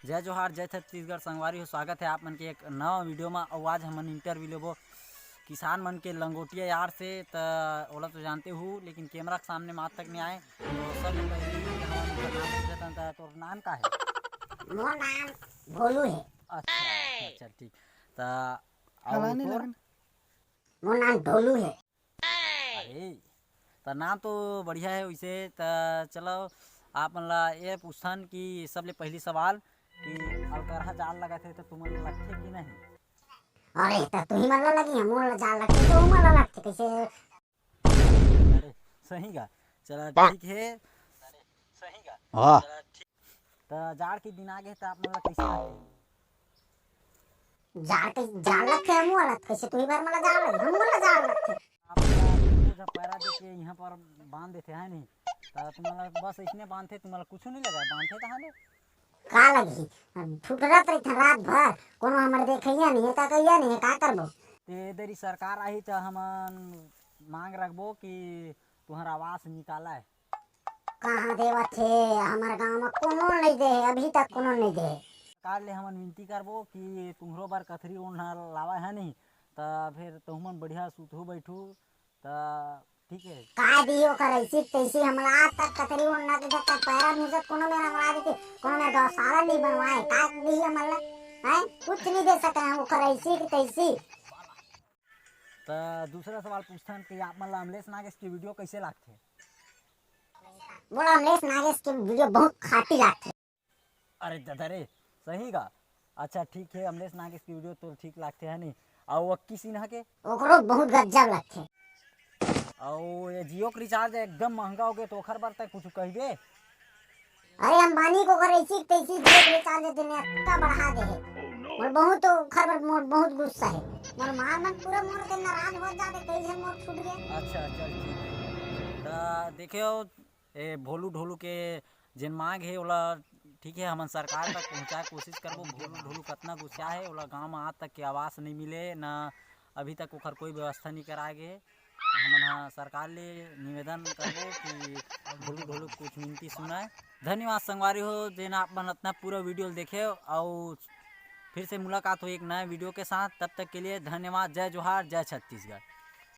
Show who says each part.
Speaker 1: जय जोहार जय छत्तीसगढ़ संगवारी हो। स्वागत है आप मन के एक नवा वीडियो में। और आज हमन इंटरव्यू लेबो किसान मन के लंगोटिया यार से। तो ओला तो जानते हो, लेकिन कैमरा के सामने आज तक नहीं आए। तो सबले पहले हमन उनका नाम पूछत हन। तो नाम का है?
Speaker 2: मोर नाम भोलू है।
Speaker 1: अच्छा अच्छा ठीक। तो और तोर?
Speaker 2: मोर नाम ढोलू है।
Speaker 1: अरे तो नाम तो बढ़िया है वैसे। तो चलो आप मन ला ये पूछन कि सबले पहली सवाल कि अलकरहा जाल लगत है तो तुमन लगथे कि नहीं?
Speaker 2: अरे तो तू ही मन ला लगी है, मोर ला जाल लगते तो मन ला लगते कैसे?
Speaker 1: अरे सही का। चला ठीक है। सही का।
Speaker 3: हाँ
Speaker 1: तो जाड़ के दिन आ गए तो आप मन ला कैसे लगथे?
Speaker 2: जाल लगते है मोर ला कैसे? तू ही बार मन ला जाल लगी, हम मन ला जाल लगते।
Speaker 1: आप लोग जब पैरा दे के यहाँ पर बांध देते हैं नहीं, तो तुम्हारा बस इसने बांधते, तुम्हारा कुछ नहीं लगा बांधते कहाँ ले?
Speaker 2: का लगी फुटरत रही था रात भर, कोनो हमर देखैया नहीं है, का कहिया नहीं है, का करबो?
Speaker 1: ते इधर सरकार आई तो हमन मांग रखबो कि तुम्हारा आवास निकाला है।
Speaker 2: कहाँ देवत है? हमारे गांव में कोनो नहीं दे है, अभी तक कोनो नहीं दे है।
Speaker 1: सरकार ले हमन विनती करबो कि तुम्हरो बार कथरी उन्हा लावा है नहीं, तो फिर तुमन बढ़िया सुतहू बैठू। तो ठीक है।
Speaker 2: का दियो कर ऐसी तैसी हमरा आज तक कतरी उन्ना के तक पैरा मुझे कोनो मेरा बना देती, कोनो मेरा गौशाला नहीं बनवाए, का दियो मला हैं? कुछ नहीं दे सके हम कर ऐसी की तैसी।
Speaker 1: तो दूसरा सवाल पूछथन कि आप मन ला अमलेश नागेश की वीडियो कैसे लागथे?
Speaker 2: बोला अमलेश नागेश के वीडियो बहुत खाटी लागते।
Speaker 1: अरे ददरे सही का। अच्छा ठीक है, अमलेश नागेश की वीडियो तो ठीक लागते है नहीं। और वक्की सिन्हा के?
Speaker 2: ओकरो बहुत गजब लगते।
Speaker 1: और ये जियो के रिचार्ज एकदम महंगा हो गए तो ओखर बर तक कुछ कहबे?
Speaker 2: अरे अंबानी को कर ऐसी तैसी देख रिचार्ज देने का बढ़ा दे है। मोर बहुत खबर मोर बहुत गुस्सा है। मोर मार मन पूरा मोर के नाराज हो जाते कैसे मोर छूट गए।
Speaker 1: अच्छा चल ठीक है। तो देखियो ए भोलू ढोलू के जिन मांग है ओला ठीक है, हमन सरकार तक पहुँचाए कोशिश करबो। भोलू ढोलू कितना गुस्सा है, ओला गांव में आज तक के आवास नहीं मिले ना, अभी तक ओखर कोई व्यवस्था नहीं कराए गए। हमन हाँ सरकार ले निवेदन करबो कि भोलू ढोलू कुछ विनती सुनाए। धन्यवाद संगवारी हो जेन आप मन अपना पूरा वीडियो देखे। और फिर से मुलाकात हो एक नए वीडियो के साथ, तब तक के लिए धन्यवाद। जय जोहार जय छत्तीसगढ़।